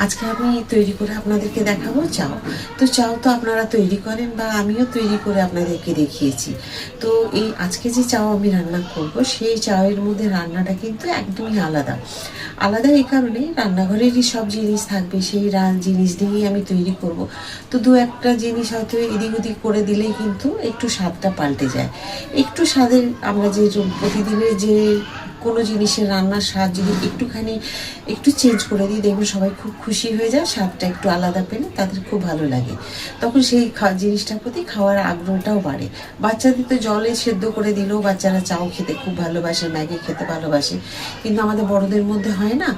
আজকে আমি তৈরি করে আপনাদেরকে দেখাবো চাও। তো চাও তো আপনারা তৈরি করেন বা আমিও তৈরি করে আপনাদেরকে দেখিয়েছি। তো এই আজকে যে চাও আমি রান্না করব, সেই চাওয়ের মধ্যে রান্নাটা কিন্তু একদমই আলাদা। আলাদা এই কারণে রান্নাঘরেরই সব জিনিস থাকবে, সেই জিনিস দিয়েই আমি তৈরি করব। তো দু একটা জিনিস হয়তো এদিক ওদিক করে দিলেই কিন্তু একটু স্বাদটা পাল্টে যায়। একটু স্বাদের আমরা যে প্রতিদিনের যে কোনো জিনিসের রান্নার স্বাদ যদি একটু চেঞ্জ করে দিই, দেখবেন সবাই খুব খুশি হয়ে যায়। স্বাদটা একটু আলাদা পেলে তাদের খুব ভালো লাগে, তখন সেই জিনিসটার প্রতি খাওয়ার আগ্রহটাও বাড়ে। বাচ্চাদের তো জলে সেদ্ধ করে দিলেও বাচ্চারা চাও খেতে খুব ভালোবাসে, ম্যাগি খেতে ভালোবাসে। কিন্তু আমাদের বড়দের মধ্যে হয় না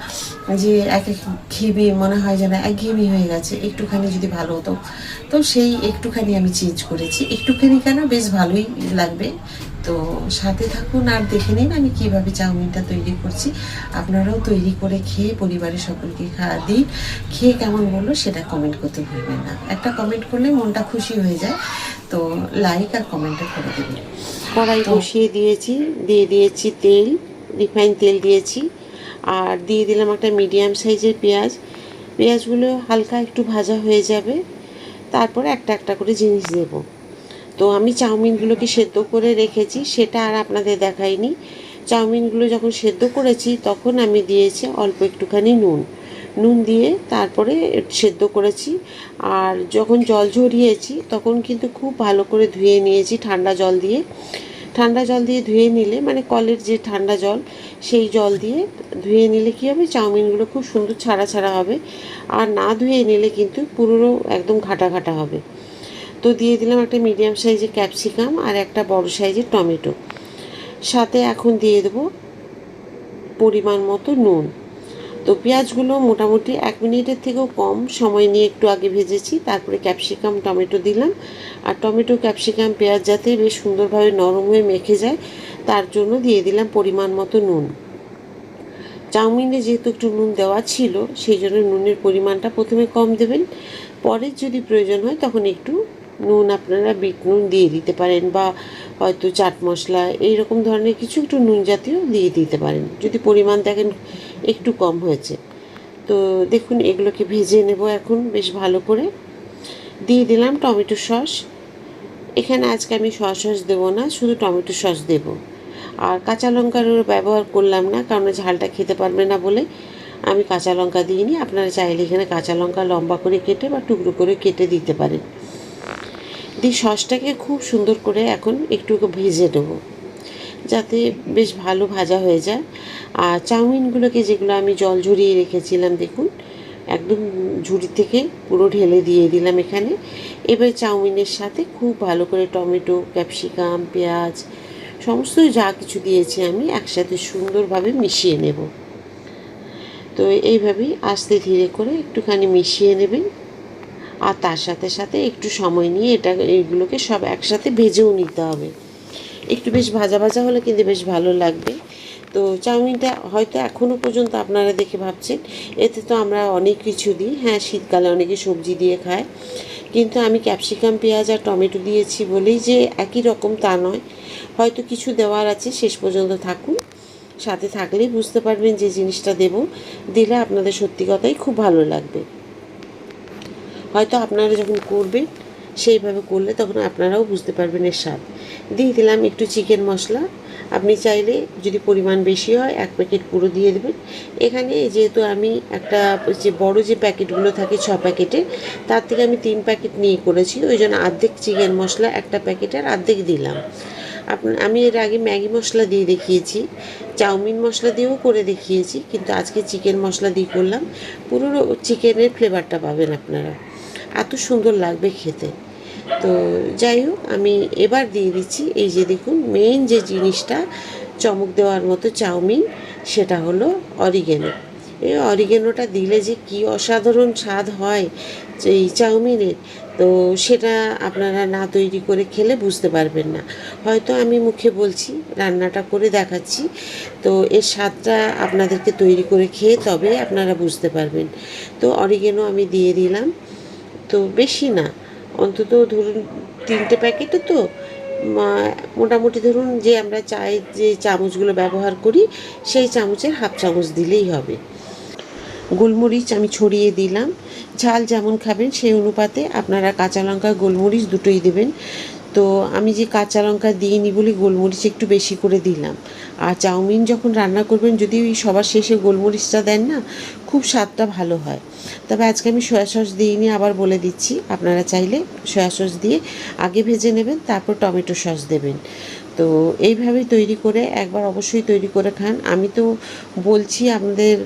যে এক ঘেমে মনে হয় যেন একঘেয়েমি হয়ে গেছে, একটুখানি যদি ভালো হতো। তো সেই একটুখানি আমি চেঞ্জ করেছি, একটুখানি কেন, বেশ ভালোই লাগবে। তো সাথে থাকুন আর দেখে নিন আমি কিভাবে চাউমিনটা তৈরি করছি। আপনারাও তৈরি করে খেয়ে পরিবারের সকলকে দিই। খেয়ে কেমন বললো সেটা কমেন্ট করতে ভুলবেন না। একটা কমেন্ট করলে মনটা খুশি হয়ে যায়, তো লাইক আর কমেন্টটা করে দেবেন। কড়াই বসিয়ে দিয়েছি তেল, রিফাইন তেল দিয়েছি, আর দিয়ে দিলাম একটা মিডিয়াম সাইজের পেঁয়াজগুলো হালকা একটু ভাজা হয়ে যাবে, তারপরে একটা একটা করে জিনিস দেবো। তো আমি চাউমিনগুলোকে সেদ্ধ করে রেখেছি, সেটা আর আপনাদের দেখাইনি। চাউমিনগুলো যখন সেদ্ধ করেছি তখন আমি দিয়েছি অল্প একটুখানি নুন দিয়ে তারপরে সেদ্ধ করেছি। আর যখন জল ঝরিয়েছি তখন কিন্তু খুব ভালো করে ধুয়ে নিয়েছি ঠান্ডা জল দিয়ে ধুয়ে নিলে, মানে কলের যে ঠান্ডা জল, সেই জল দিয়ে ধুয়ে নিলে কী হবে, চাউমিনগুলো খুব সুন্দর ছাড়া হবে। আর না ধুয়ে নিলে কিন্তু পুরো একদম ঘাটা ঘাটা হবে। তো দিয়ে দিলাম একটা মিডিয়াম সাইজের ক্যাপসিকাম আর একটা বড় সাইজের টমেটো। সাথে এখন দিয়ে দেবো পরিমাণ মতো নুন। তো পেঁয়াজগুলো মোটামুটি 1 মিনিটের থেকেও কম সময় নিয়ে একটু আগে ভেজেছি, তারপরে ক্যাপসিকাম টমেটো দিলাম। আর টমেটো ক্যাপসিকাম পেঁয়াজ যাতে বেশ সুন্দরভাবে নরম হয়ে মেখে যায়, তার জন্য দিয়ে দিলাম পরিমাণ মতো নুন। চাউমিনে যেহেতু একটু নুন দেওয়া ছিল, সেই জন্য নুনের পরিমাণটা প্রথমে কম দেবেন, পরে যদি প্রয়োজন হয় তখন একটু নুন আপনারা বিট নুন দিয়ে দিতে পারেন, বা হয়তো চাট মশলা এইরকম ধরনের কিছু একটু নুন জাতীয় দিয়ে দিতে পারেন যদি পরিমাণ দেখেন একটু কম হয়েছে। তো দেখুন এগুলোকে ভেজে নেব এখন বেশ ভালো করে। দিয়ে দিলাম টমেটো সস। এখানে আজকে আমি সস দেবো না, শুধু টমেটো সস দেবো। আর কাঁচা লঙ্কার ব্যবহার করলাম না, কারণ ঝালটা খেতে পারবে না বলে আমি কাঁচা লঙ্কা দিইনি। আপনারা চাইলে এখানে কাঁচা লঙ্কা লম্বা করে কেটে বা টুকরো করে কেটে দিতে পারেন। দিয়ে সসটাকে খুব সুন্দর করে এখন একটু ভেজে দেবো, যাতে বেশ ভালো ভাজা হয়ে যায়। আর চাউমিনগুলোকে যেগুলো আমি জল ঝরিয়ে রেখেছিলাম, দেখুন একদম ঝুড়ি থেকে পুরো ঢেলে দিয়ে দিলাম এখানে। এবার চাউমিনের সাথে খুব ভালো করে টমেটো ক্যাপসিকাম পেঁয়াজ সমস্ত যা কিছু দিয়েছি আমি একসাথে সুন্দরভাবে মিশিয়ে নেব। তো এইভাবেই আস্তে ধীরে করে একটুখানি মিশিয়ে নেবেন, আর তার সাথে সাথে একটু সময় নিয়ে এইগুলোকে সব একসাথে ভেজেও নিতে হবে। একটু বেশ ভাজা ভাজা হলে কিন্তু বেশ ভালো লাগবে। তো চাউমিনটা হয়তো এখনও পর্যন্ত আপনারা দেখে ভাবছেন এতে তো আমরা অনেক কিছু দিই, হ্যাঁ শীতকালে অনেকে সবজি দিয়ে খায়, কিন্তু আমি ক্যাপসিকাম পেঁয়াজ আর টমেটো দিয়েছি বলেই যে একই রকম তা নয়, হয়তো কিছু দেওয়ার আছে। শেষ পর্যন্ত থাকুন, সাথে থাকলেই বুঝতে পারবেন যে জিনিসটা দিলে আপনাদের সত্যি কথাই খুব ভালো লাগবে। হয়তো আপনারা যখন করবেন সেইভাবে করলে তখন আপনারাও বুঝতে পারবেন এর স্বাদ। দিয়ে দিলাম একটু চিকেন মশলা। আপনি চাইলে যদি পরিমাণ বেশি হয় 1 প্যাকেট পুরো দিয়ে দেবেন। এখানে যেহেতু আমি একটা যে বড় যে প্যাকেটগুলো থাকে 6 প্যাকেটের, তার থেকে আমি 3 প্যাকেট নিয়ে করেছি, ওই জন্য অর্ধেক চিকেন মশলা একটা প্যাকেটের অর্ধেক দিলাম। আমি এর আগে ম্যাগি মশলা দিয়ে দেখিয়েছি, চাউমিন মশলা দিয়েও করে দেখিয়েছি, কিন্তু আজকে চিকেন মশলা দিয়ে করলাম। পুরো চিকেনের ফ্লেভারটা পাবেন আপনারা, এত সুন্দর লাগবে খেতে। তো যাই হোক, আমি এবার দিয়ে দিচ্ছি এই যে দেখুন মেইন যে জিনিসটা চমক দেওয়ার মতো চাউমিন, সেটা হলো অরিগেনো। এই অরিগেনোটা দিলে যে কি অসাধারণ স্বাদ হয় এই চাউমিনের, তো সেটা আপনারা না তৈরি করে খেলে বুঝতে পারবেন না। হয়তো আমি মুখে বলছি, রান্নাটা করে দেখাচ্ছি, তো এর স্বাদটা আপনাদেরকে তৈরি করে খেয়ে তবে আপনারা বুঝতে পারবেন। তো অরিগেনো আমি দিয়ে দিলাম, তো বেশি না, অন্তত ধরুন 3টে প্যাকেটে তো মোটামুটি ধরুন যে আমরা চায়ের যে চামচগুলো ব্যবহার করি সেই চামচের হাফ চামচ দিলেই হবে। গোলমরিচ আমি ছড়িয়ে দিলাম। ঝাল যেমন খাবেন সেই অনুপাতে আপনারা কাঁচা লঙ্কা গোলমরিচ দুটোই দেবেন। তো আমি যে কাঁচা লঙ্কা দিইনি বলে গোলমরিচ একটু বেশি করে দিলাম। আর চাউমিন যখন রান্না করবেন যদি ওই সবার শেষে গোলমরিচটা দেন না, খুব স্বাদটা ভালো হয়। তবে আজকে আমি সয়া সস দিইনি, আবার বলে দিচ্ছি, আপনারা চাইলে সয়া সস দিয়ে আগে ভেজে নেবেন, তারপর টমেটো সস দেবেন। তো এইভাবেই তৈরি করে একবার অবশ্যই তৈরি করে খান। আমি তো বলছি আপনাদের,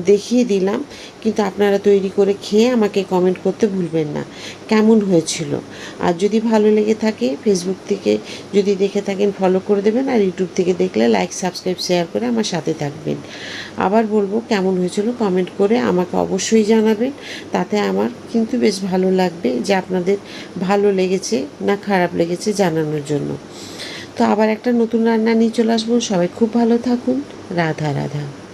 দেখিয়ে দিলাম, কিন্তু আপনারা তৈরি করে খেয়ে আমাকে কমেন্ট করতে ভুলবেন না কেমন হয়েছিল। আর যদি ভালো লেগে থাকে ফেসবুক থেকে যদি দেখে থাকেন ফলো করে দেবেন, আর ইউটিউব থেকে দেখলে লাইক সাবস্ক্রাইব শেয়ার করে আমার সাথে থাকবেন। আবার বলবো কেমন হয়েছিল কমেন্ট করে আমাকে অবশ্যই জানাবেন, তাতে আমার কিন্তু বেশ ভালো লাগবে যে আপনাদের ভালো লেগেছে না খারাপ লেগেছে জানানোর জন্য। তো আবার একটা নতুন রান্না নিয়ে চলে আসবো। সবাই খুব ভালো থাকুন। রাধা রাধা।